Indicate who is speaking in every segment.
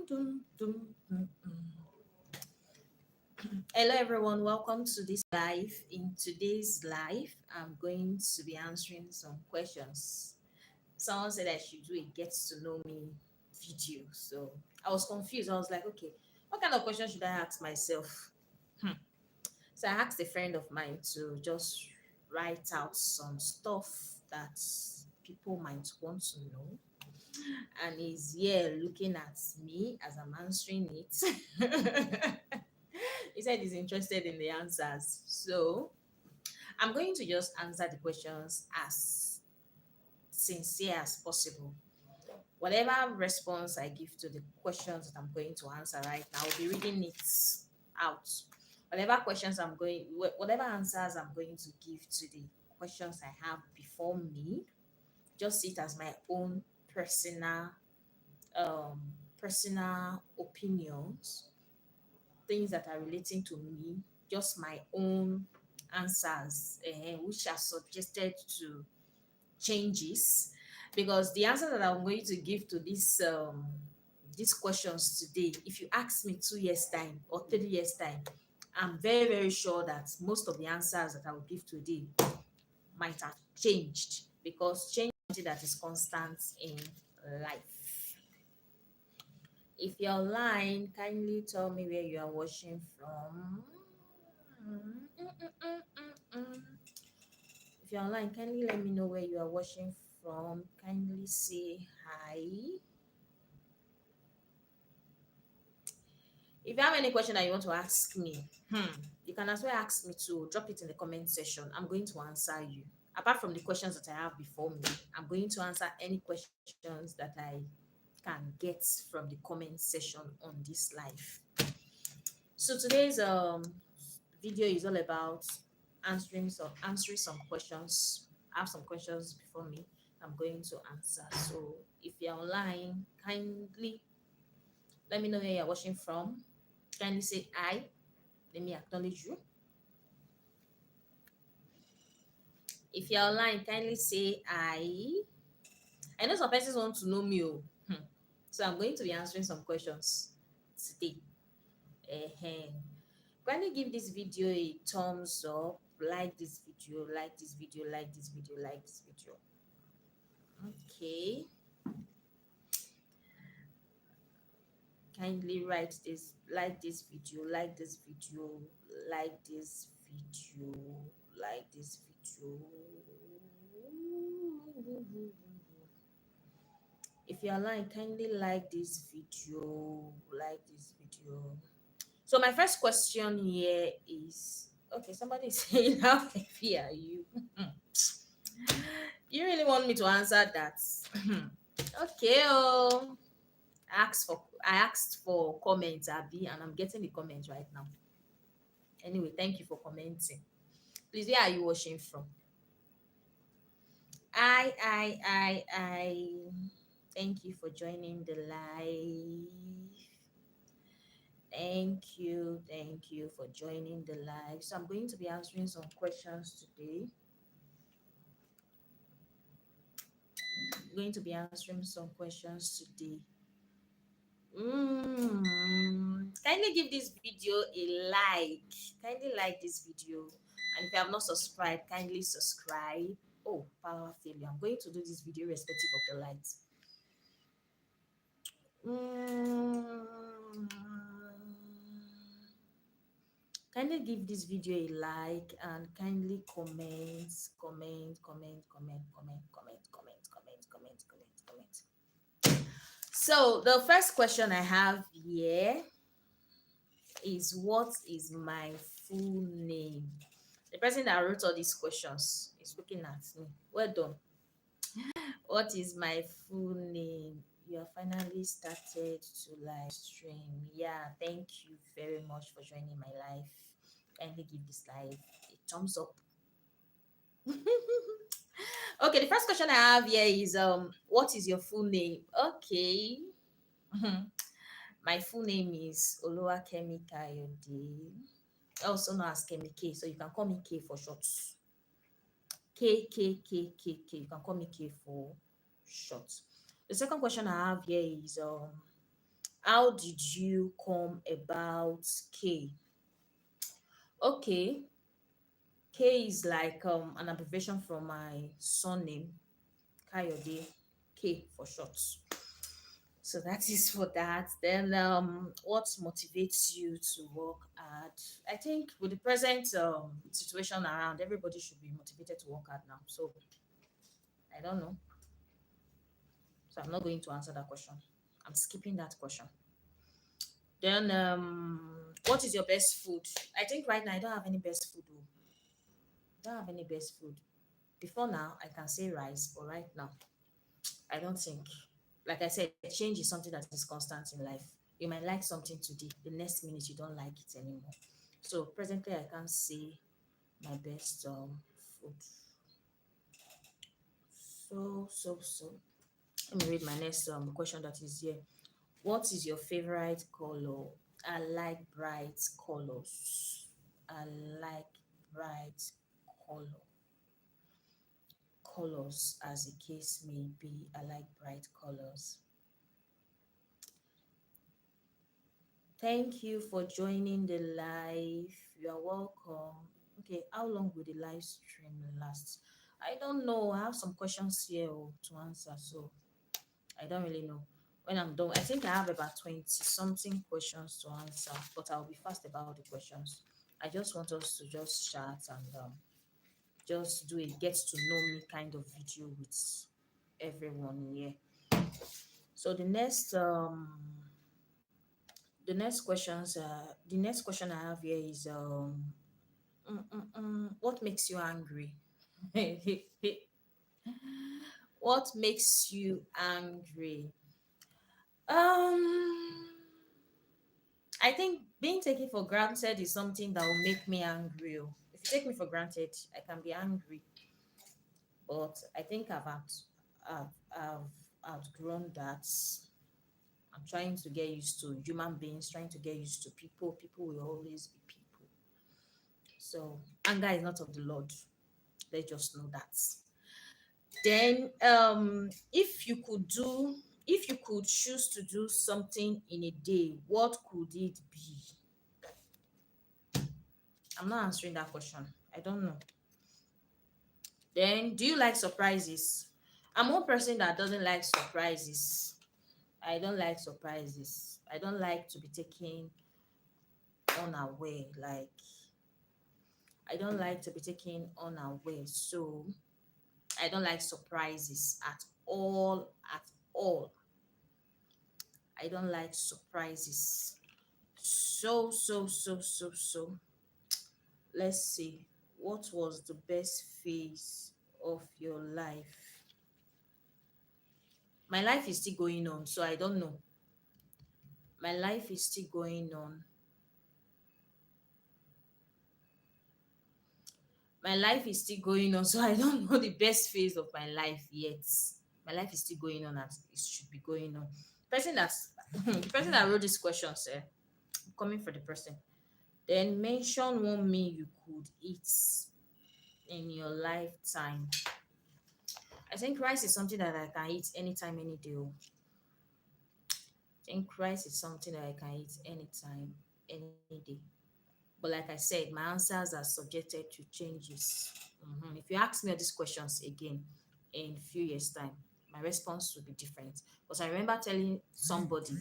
Speaker 1: dum, dum, dum. Hello, everyone. Welcome to this live. In today's live, I'm going to be answering some questions. Someone said I should do a get to know me video. So I was confused. I was like, okay, what kind of question should I ask myself? Hmm. So I asked a friend of mine to just write out some stuff that people might want to know. And he's here looking at me as I'm answering it. He said he's interested in the answers. So I'm going to just answer the questions as sincere as possible. Whatever response I give to the questions that I'm going to answer right now, I'll be reading it out. Whatever answers I'm going to give to the questions I have before me, just see it as my own um, personal opinions, things that are relating to me, just my own answers, which are suggested to changes. Because the answer that I'm going to give to these questions today, if you ask me 2 years time or 3 years time, I'm very very sure that most of the answers that I will give today might have changed, because change is something that is constant in life. If you're online, kindly tell me where you are watching from. If you're online, kindly let me know where you are watching from. Kindly say hi. If you have any question that you want to ask me, you can as well ask me to drop it in the comment section. I'm going to answer you. Apart from the questions that I have before me, I'm going to answer any questions that I can get from the comment section on this live. So today's video is all about answering some questions. I have some questions before me. I'm going to answer. So if you're online, kindly let me know where you're watching from. Kindly say hi. Let me acknowledge you. If you're online, kindly say hi. I know some persons want to know me. So I'm going to be answering some questions today. Kindly give this video a thumbs up, like this video, like this video, like this video, like this video. Okay. Kindly write this, like this video, like this video, like this video, like this video. If you're online, kindly like this video, like this video. So my first question here is, okay, somebody is saying, how heavy are you? You really want me to answer that? Okay, I asked for comments, Abby, and I'm getting the comments right now. Anyway, thank you for commenting. Please, where are you watching from? I. Thank you for joining the live. Thank you for joining the live. So I'm going to be answering some questions today. I'm going to be answering some questions today. Kindly give this video a like. Kindly like this video. And if you have not subscribed, kindly subscribe. Oh, power failure. I'm going to do this video irrespective of the lights. Kindly give this video a like and kindly comment. So the first question I have here is, what is my full name? The person that wrote all these questions is looking at me. Well done. What is my full name? You have finally started to live stream. Yeah, thank you very much for joining my live. Kindly give this live a thumbs up. Okay, the first question I have here is what is your full name? Okay. My full name is Oluwakemi Kayode, also known as Kemi K, so you can call me K for short. K. You can call me K for short. The second question I have here is How did you come about K? Okay, K is like an abbreviation from my surname, Kayode, K for short. So that is for that. Then what motivates you to work hard? I think with the present situation around, everybody should be motivated to work hard now. So I don't know. So I'm not going to answer that question. I'm skipping that question. Then what is your best food? I think right now I don't have any best food. Oh. Don't have any best food. Before now I can say rice, but right now I don't think. Like I said, change is something that is constant in life. You might like something today, the next minute you don't like it anymore. So presently, I can't say my best food. So. Let me read my next question that is here. What is your favorite color? I like bright colors. I like bright color colors, as the case may be. I like bright colors. Thank you for joining the live. You are welcome. Okay, how long will the live stream last? I don't know. I have some questions here to answer, so I don't really know. When I'm done, I think I have about 20 something questions to answer, but I'll be fast about the questions. I just want us to just chat and just do a get to know me kind of video with everyone here. So the next question I have here is what makes you angry? What makes you angry? Um, I think being taken for granted is something that will make me angry. Oh. If you take me for granted, I can be angry. But I think I've outgrown that. I'm trying to get used to human beings, trying to get used to people. People will always be people. So anger is not of the Lord. Let's just know that. Then if you could choose to do something in a day, what could it be? I'm not answering that question. I don't know. Then do you like surprises? I'm one person that doesn't like surprises. I don't like surprises. I don't like to be taken unaware. Like I don't like to be taken unaware. So I don't like surprises at all. At all. I don't like surprises. So. Let's see. What was the best phase of your life? My life is still going on, so I don't know. My life is still going on. My life is still going on, so I don't know the best phase of my life yet. My life is still going on as it should be going on. Person that's the person that wrote this question, sir. I'm coming for the person. Then mention one meal you could eat in your lifetime. I think rice is something that I can eat anytime, any day. Oh. I think rice is something that I can eat anytime, any day. But like I said, my answers are subjected to changes. If you ask me all these questions again in a few years' time, my response will be different. Because I remember telling somebody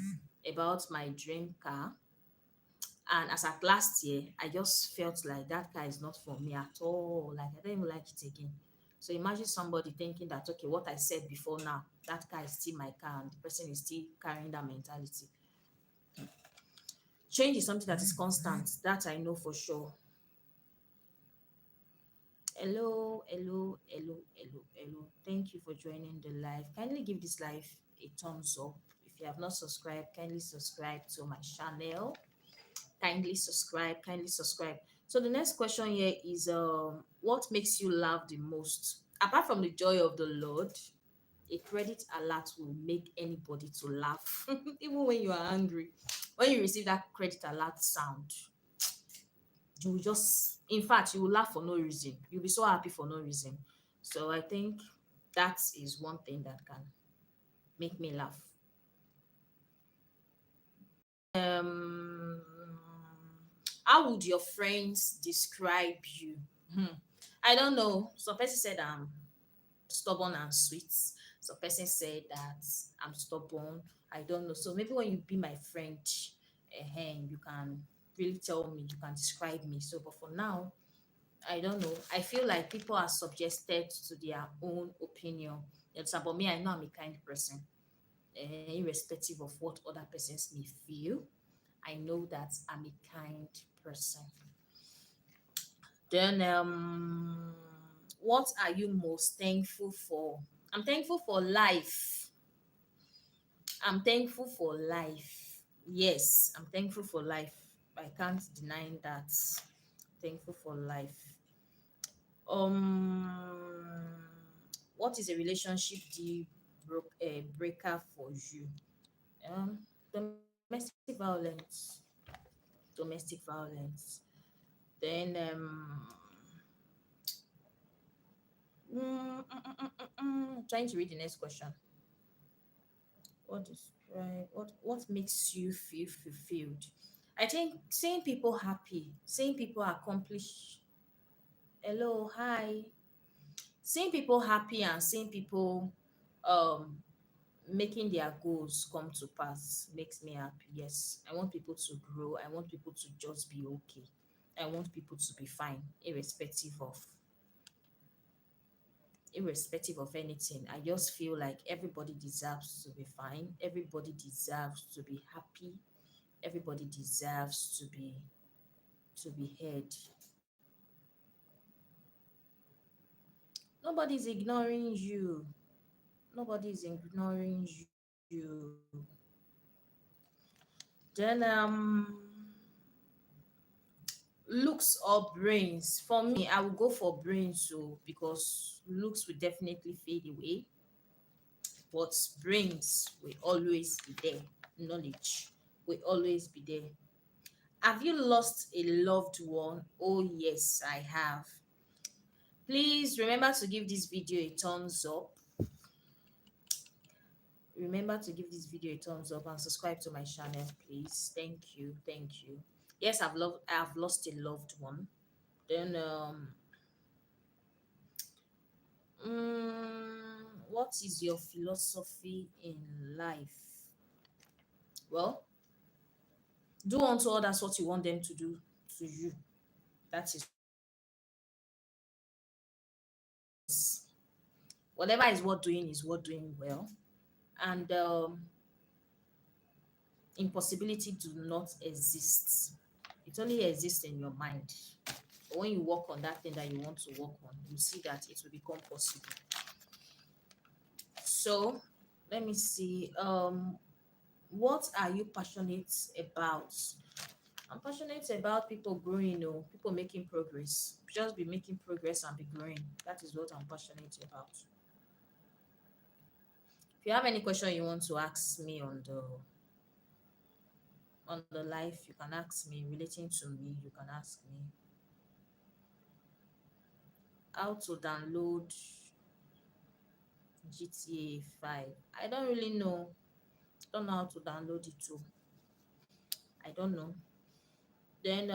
Speaker 1: about my dream car, and as at last year, I just felt like that car is not for me at all. Like I don't even like it again. So imagine somebody thinking that okay, what I said before now, that car is still my car, and the person is still carrying that mentality. Change is something that is constant. That I know for sure. Hello. Thank you for joining the live. Kindly give this live a thumbs up. If you have not subscribed, kindly subscribe to my channel. Kindly subscribe. Kindly subscribe. So the next question here is what makes you laugh the most? Apart from the joy of the Lord, a credit alert will make anybody to laugh, even when you are angry. When you receive that credit alert sound, you will just in fact you will laugh for no reason, you'll be so happy for no reason. So I think that is one thing that can make me laugh. um how would your friends describe you? Hmm. I don't know. Some person said I'm stubborn and sweet. Some person said that I'm stubborn. I don't know. So maybe when you be my friend, you can really tell me, you can describe me. So, but for now, I don't know. I feel like people are subjected to their own opinion. It's about me. I know I'm a kind person, irrespective of what other persons may feel. I know that I'm a kind person. Then, what are you most thankful for? I'm thankful for life. I'm thankful for life. Yes, I'm thankful for life. I can't deny that. Thankful for life. Um, what is a relationship deal breaker for you? Domestic violence. Domestic violence. Then trying to read the next question. What is right? What makes you feel fulfilled? I think seeing people happy, seeing people accomplish. Hello, hi. Seeing people happy and seeing people um making their goals come to pass makes me happy. Yes, I want people to grow. I want people to just be okay. I want people to be fine, irrespective of anything. I just feel like everybody deserves to be fine. Everybody deserves to be happy. Everybody deserves to be heard. Nobody's ignoring you. Nobody's ignoring you. Then looks or brains. For me, I will go for brains so because looks will definitely fade away, but brains will always be there. Knowledge will always be there. Have you lost a loved one? Oh yes, I have. Please remember to give this video a thumbs up. Remember to give this video a thumbs up and subscribe to my channel, please. Thank you. Thank you. Yes, I've lost a loved one. Then what is your philosophy in life? Well, do unto others what you want them to do to you. That is whatever is worth doing well. And impossibility do not exist. It only exists in your mind. But when you work on that thing that you want to work on, you see that it will become possible. So let me see. What are you passionate about? I'm passionate about people growing, people making progress. Just be making progress and be growing. That is what I'm passionate about. If you have any question you want to ask me on the life, you can ask me. Relating to me, you can ask me. How to download GTA 5? I don't really know. Don't know how to download it too. I don't know. Then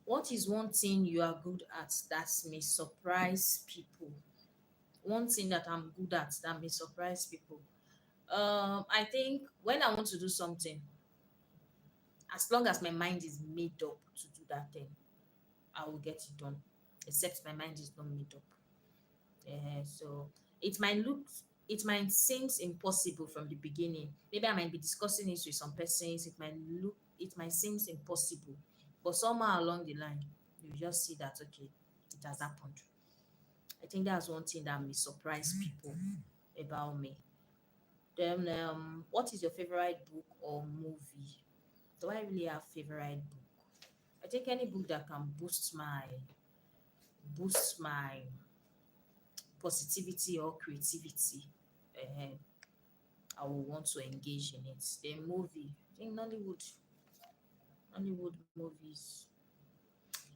Speaker 1: what is one thing you are good at that may surprise people? One thing that I'm good at that may surprise people. I think when I want to do something, as long as my mind is made up to do that thing, I will get it done. Except my mind is not made up. So it might look, it might seems impossible from the beginning. Maybe I might be discussing it with some persons. It might seem impossible, but somehow along the line, you just see that okay, it has happened. I think that's one thing that may surprise people about me. Then, what is your favorite book or movie? Do I really have favorite book? I think any book that can boost my positivity or creativity. Uh, I will want to engage in it. The movie, I think Nollywood movies.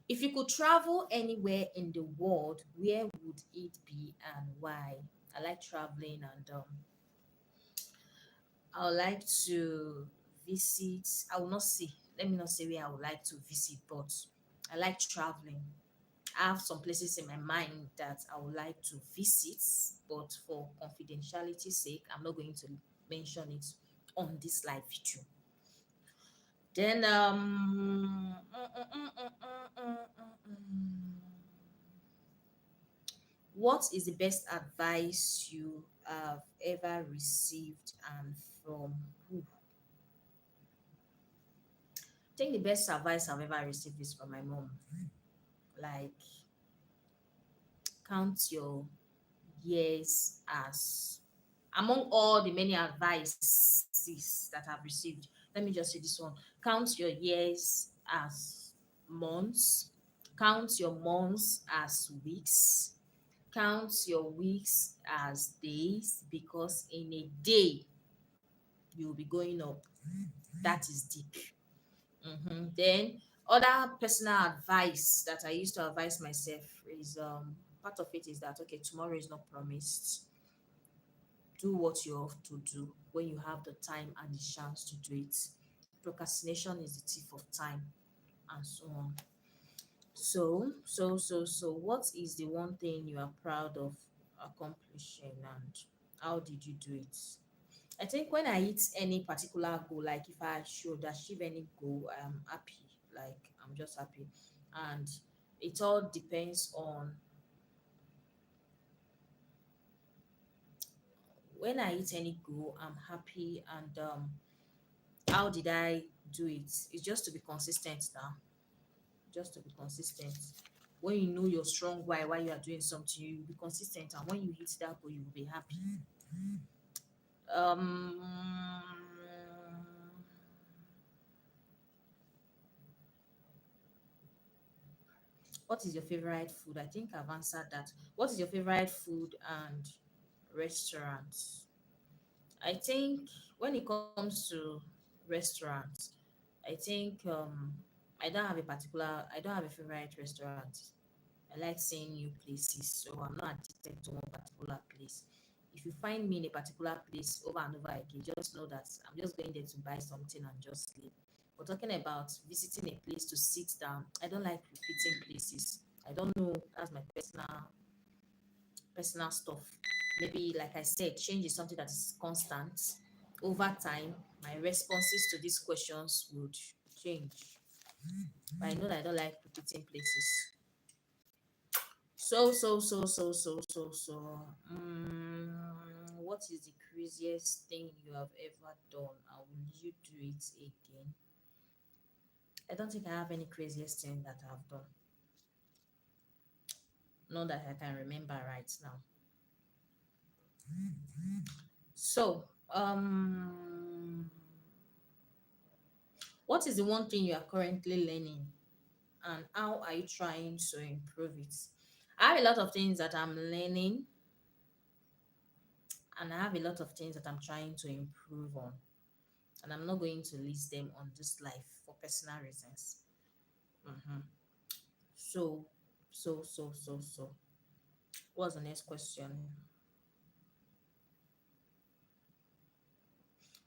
Speaker 1: If you could travel anywhere in the world, where would it be and why? I like traveling and I would like to visit. I will not say, let me not say where I would like to visit, but I like traveling. I have some places in my mind that I would like to visit, but for confidentiality's sake, I'm not going to mention it on this live video. Then what is the best advice you have ever received and from who? I think the best advice I've ever received is from my mom. Like, count your years as, among all the many advices that I've received, let me just say this one: count your years as months, count your months as weeks, count your weeks as days, because in a day you'll be going up. That is deep. Then other personal advice that I used to advise myself is, part of it is that, okay, tomorrow is not promised. Do what you have to do when you have the time and the chance to do it. Procrastination is the thief of time, and so on. So, what is the one thing you are proud of accomplishing, and how did you do it? I think when I hit any particular goal, like if I should achieve any goal, I'm happy. Like, I'm just happy. And it all depends on when I hit any goal, I'm happy. And how did I do it? It's just to be consistent now. Just to be consistent. When you know your strong why you are doing something, you will be consistent, and when you hit that goal, you will be happy. Um, what is your favorite food? I think I've answered that. What is your favorite food and restaurant? I think when it comes to restaurants, I think I don't have a favorite restaurant. I like seeing new places, so I'm not addicted to one particular place. If you find me in a particular place over and over again, just know that I'm just going there to buy something and just sleep. But talking about visiting a place to sit down, I don't like repeating places. I don't know. That's my personal stuff. Maybe, like I said, change is something that is constant. Over time, my responses to these questions would change. But I know that I don't like repeating places. What is the craziest thing you have ever done, and will you do it again? I don't think I have any craziest thing that I've done. Not that I can remember right now. So, what is the one thing you are currently learning, and how are you trying to improve it? I have a lot of things that I'm learning, and I have a lot of things that I'm trying to improve on, and I'm not going to list them on this life for personal reasons. Mm-hmm. So, so. What's the next question?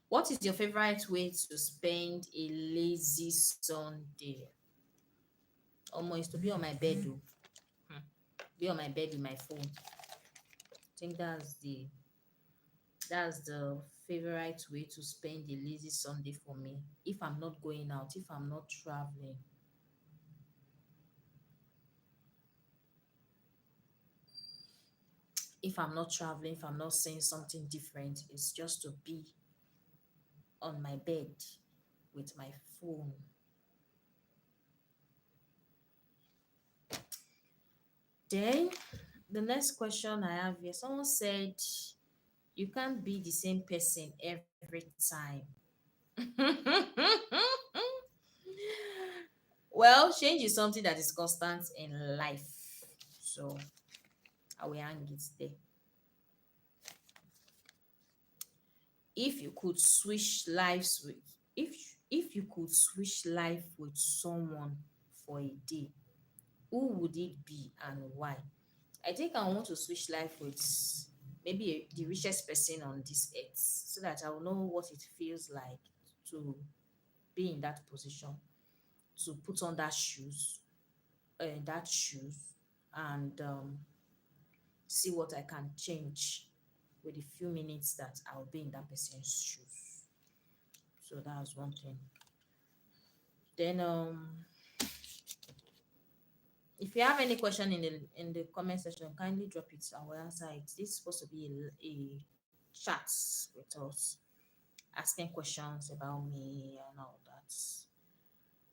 Speaker 1: What is your favorite way to spend a lazy Sunday? Almost to be on my bed, though. Hmm. Be on my bed with my phone. I think that's the favorite way to spend a lazy Sunday for me. If I'm not going out, if I'm not traveling, if I'm not saying something different, it's just to be on my bed with my phone. Then the next question I have here, someone said you can't be the same person every time. Well, change is something that is constant in life. So I will hang it there. If you could switch lives with if you could switch life with someone for a day, who would it be and why? I think I want to switch life with maybe the richest person on this earth, so that I will know what it feels like to be in that position, to put on that shoes, and see what I can change with the few minutes that I'll be in that person's shoes. So that's one thing. Then if you have any question in the comment section, kindly drop it. I will answer it. This is supposed to be a chat with us, asking questions about me and all that.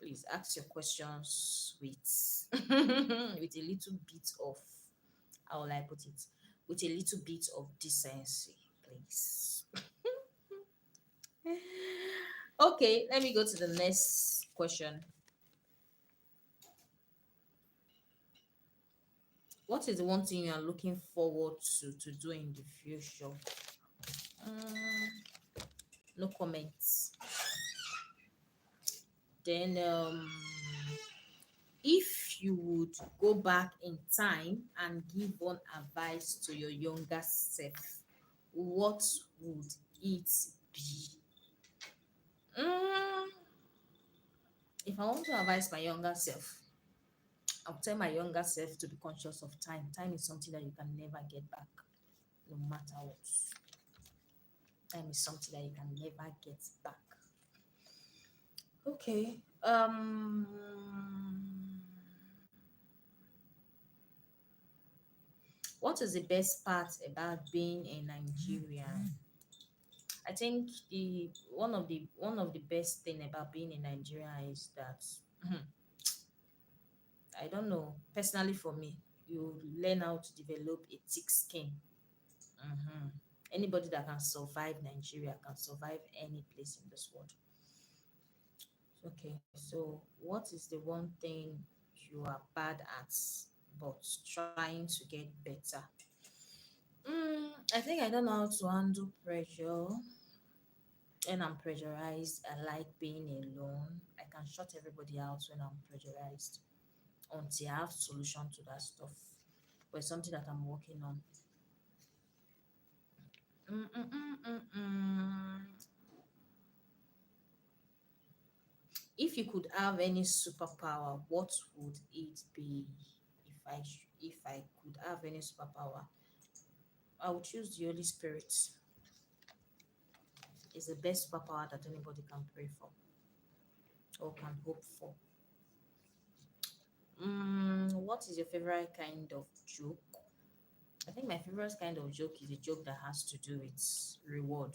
Speaker 1: Please ask your questions with with a little bit of, how will I put it, with a little bit of decency, please. Okay, let me go to the next question. What is the one thing you are looking forward to do in the future? No comments. Then if you would go back in time and give one advice to your younger self, what would it be? Mm, if I want to advise my younger self, I'll tell my younger self to be conscious of time. Time is something that you can never get back, no matter what. Time is something that you can never get back. Okay. What is the best part about being a Nigerian? I think the best thing about being in Nigeria is that I don't know, personally for me, you learn how to develop a thick skin. Mhm. Anybody that can survive Nigeria can survive any place in this world. Okay, so what is the one thing you are bad at but trying to get better? I think I don't know how to handle pressure. When I'm pressurized, I like being alone. I can shut everybody out when I'm pressurized until I have solution to that stuff. But it's something that I'm working on. Mm, mm, mm, mm, mm. If you could have any superpower, what would it be? If I could have any superpower, I would choose the Holy Spirit. It's the best superpower that anybody can pray for or can hope for. What is your favorite kind of joke? I think my favorite kind of joke is a joke that has to do with reward.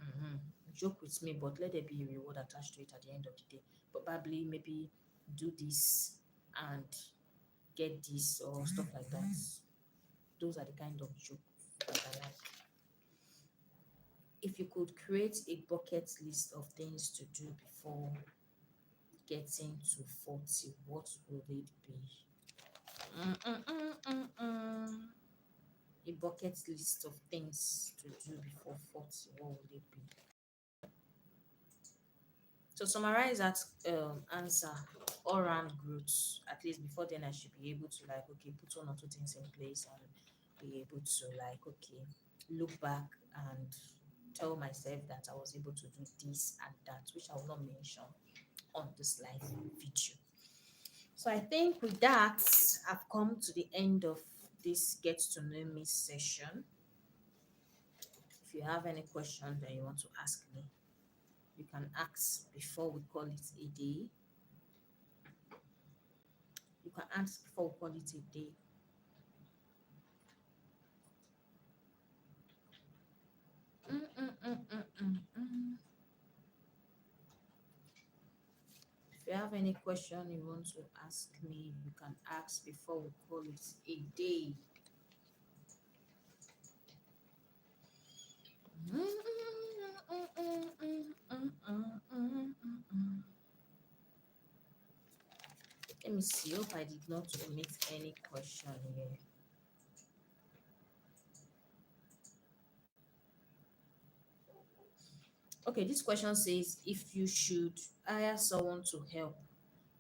Speaker 1: Mm-hmm. Joke with me, but let there be a reward attached to it at the end of the day. Probably maybe do this and get this or stuff like that. Those are the kind of jokes that I like. If you could create a bucket list of things to do before getting to 40, what would it be? Mm-mm-mm-mm-mm. A bucket list of things to do before 40, what would it be? To summarize that answer, all round growth. At least before then, I should be able to like okay, put one or two things in place and be able to like okay, look back and tell myself that I was able to do this and that, which I will not mention on this live video. So I think with that, I've come to the end of this get to know me session. If you have any questions that you want to ask me, you can ask before we call it a day. You can ask before we call it a day. Mm, mm, mm, mm, mm, mm. If you have any question you want to ask me, you can ask before we call it a day. Let me see. Hope I did not omit any question here. Okay, this question says if you should hire someone to help,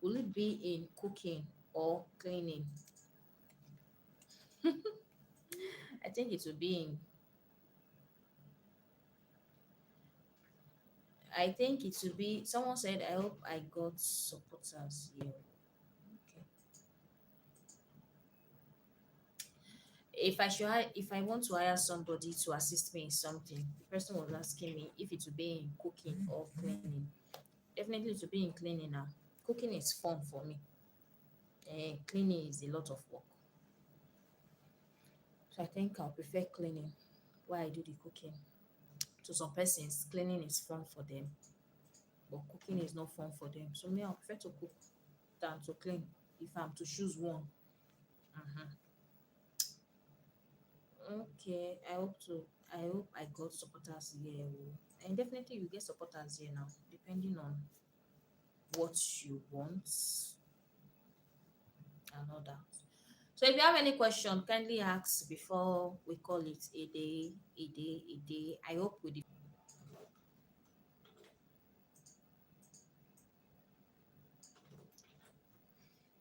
Speaker 1: will it be in cooking or cleaning? I I think it will be in. I think it will be. Someone said, "I hope I got supporters here." Okay. If I want to hire somebody to assist me in something, the person was asking me if it will be in cooking or cleaning. Definitely, it will be in cleaning now. Cooking is fun for me. Cleaning is a lot of work. So I think I'll prefer cleaning while I do the cooking. To some persons, cleaning is fun for them, but cooking is not fun for them. So me, I prefer to cook than to clean if I'm to choose one. Mhm. Okay, I hope I got supporters here. Oh. And definitely you get supporters here now, depending on what you want and all that. So if you have any question, kindly ask before we call it a day, a day, a day. I hope we did.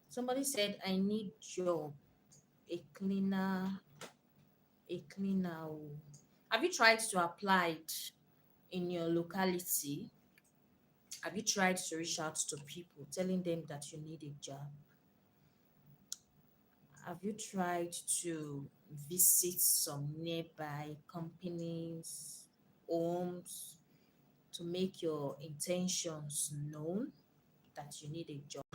Speaker 1: Somebody said I need job, a cleaner, a cleaner. Oh. Have you tried to apply it in your locality? Have you tried to reach out to people telling them that you need a job? Have you tried to visit some nearby companies, homes, to make your intentions known that you need a job?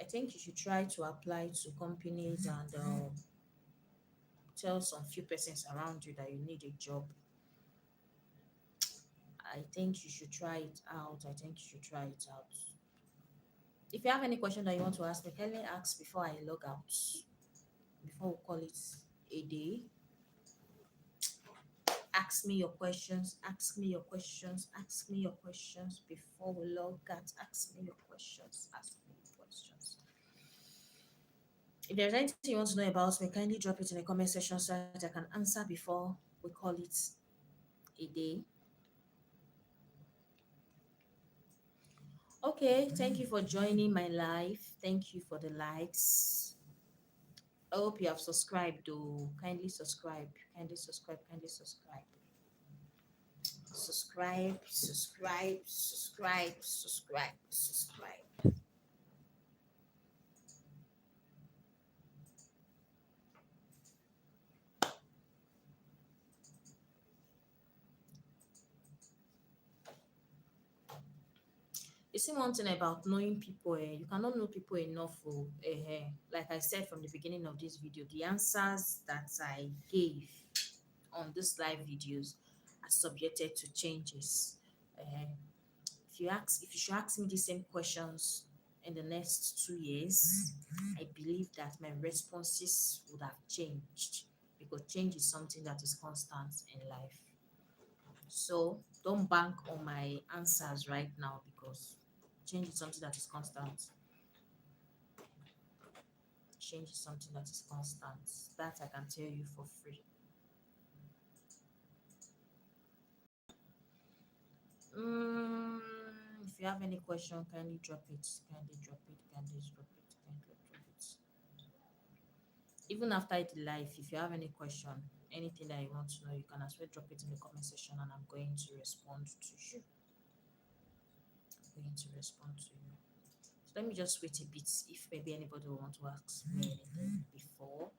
Speaker 1: I think you should try to apply to companies and tell some few persons around you that you need a job. I think you should try it out. I think you should try it out. If you have any question that you want to ask me, kindly ask before I log out. Before we call it a day. Ask me your questions. Ask me your questions. Ask me your questions before we log out. Ask me your questions. Ask me your questions. If there's anything you want to know about me, kindly drop it in the comment section so that I can answer before we call it a day. Okay, thank you for joining my live. Thank you for the likes. I hope you have subscribed though. Kindly subscribe. Kindly subscribe. Kindly subscribe. Subscribe, subscribe, subscribe, subscribe, subscribe. You see one thing about knowing people, you cannot know people enough. Like I said from the beginning of this video, the answers that I gave on this live videos are subjected to changes. If you should ask me the same questions in the next 2 years, I believe that my responses would have changed because change is something that is constant in life. So don't bank on my answers right now because change is something that is constant. Change is something that is constant. That I can tell you for free. Mm, if you have any question, kindly drop it. Kindly drop it. Kindly drop it. Kindly drop it. Even after the live, if you have any question, anything that you want to know, you can as well drop it in the comment section and I'm going to respond to you. I'm going to respond to you. So let me just wait a bit if maybe anybody will want to ask me anything before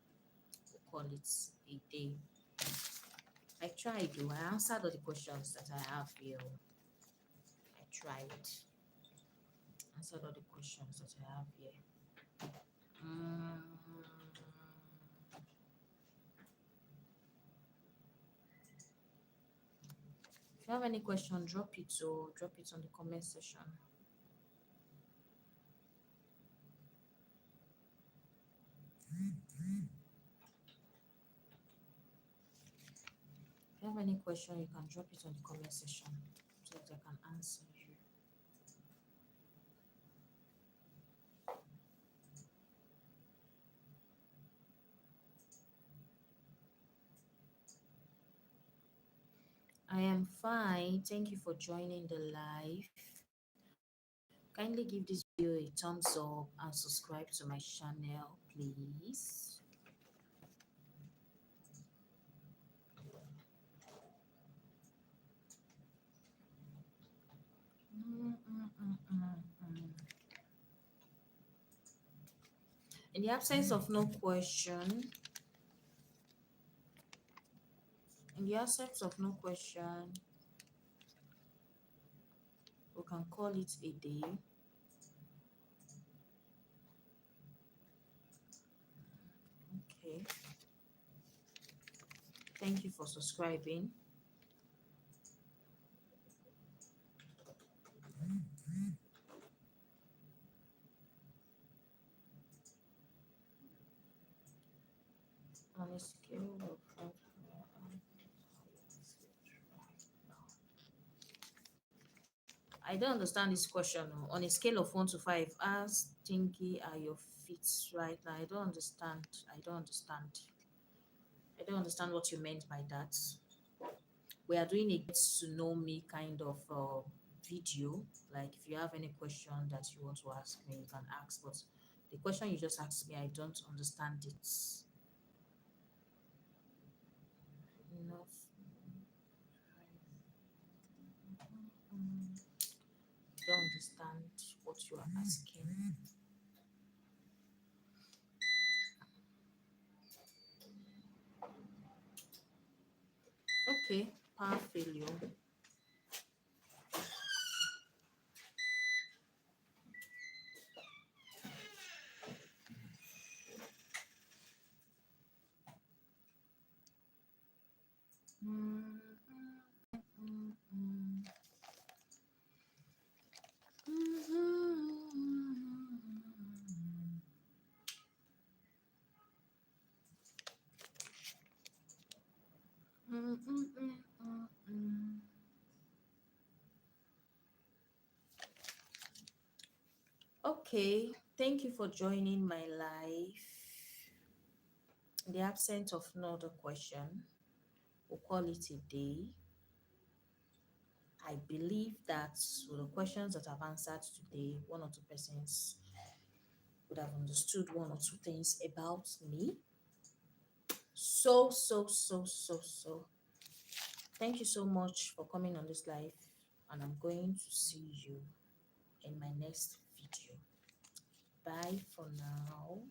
Speaker 1: we call it a day. I tried though. I answered all the questions that I have here. I tried. Answered all the questions that I have here. Mm. If you have any question, drop it or drop it on the comment section. If you have any question, you can drop it on the comment section so that I can answer you. I am fine. Thank you for joining the live. Kindly give this video a thumbs up and subscribe to my channel, please. In the absence of no question, in the absence of no question, we can call it a day. Okay. Thank you for subscribing. On a scale of I don't understand this question. Oh. On a scale of 1 to 5, how stinky are your feet right now? I don't understand. I don't understand. I don't understand what you meant by that. We are doing a get to know me kind of video. Like if you have any question that you want to ask me, you can ask. But the question you just asked me, I don't understand it. Enough. Don't understand what you are asking. Okay, power failure. Mm, mm, mm, mm. Okay, thank you for joining my live. In the absence of no other question, we'll call it a day. I believe that with the questions that I've answered today, 1 or 2 persons would have understood 1 or 2 things about me. So. Thank you so much for coming on this live, and I'm going to see you in my next video. Bye for now.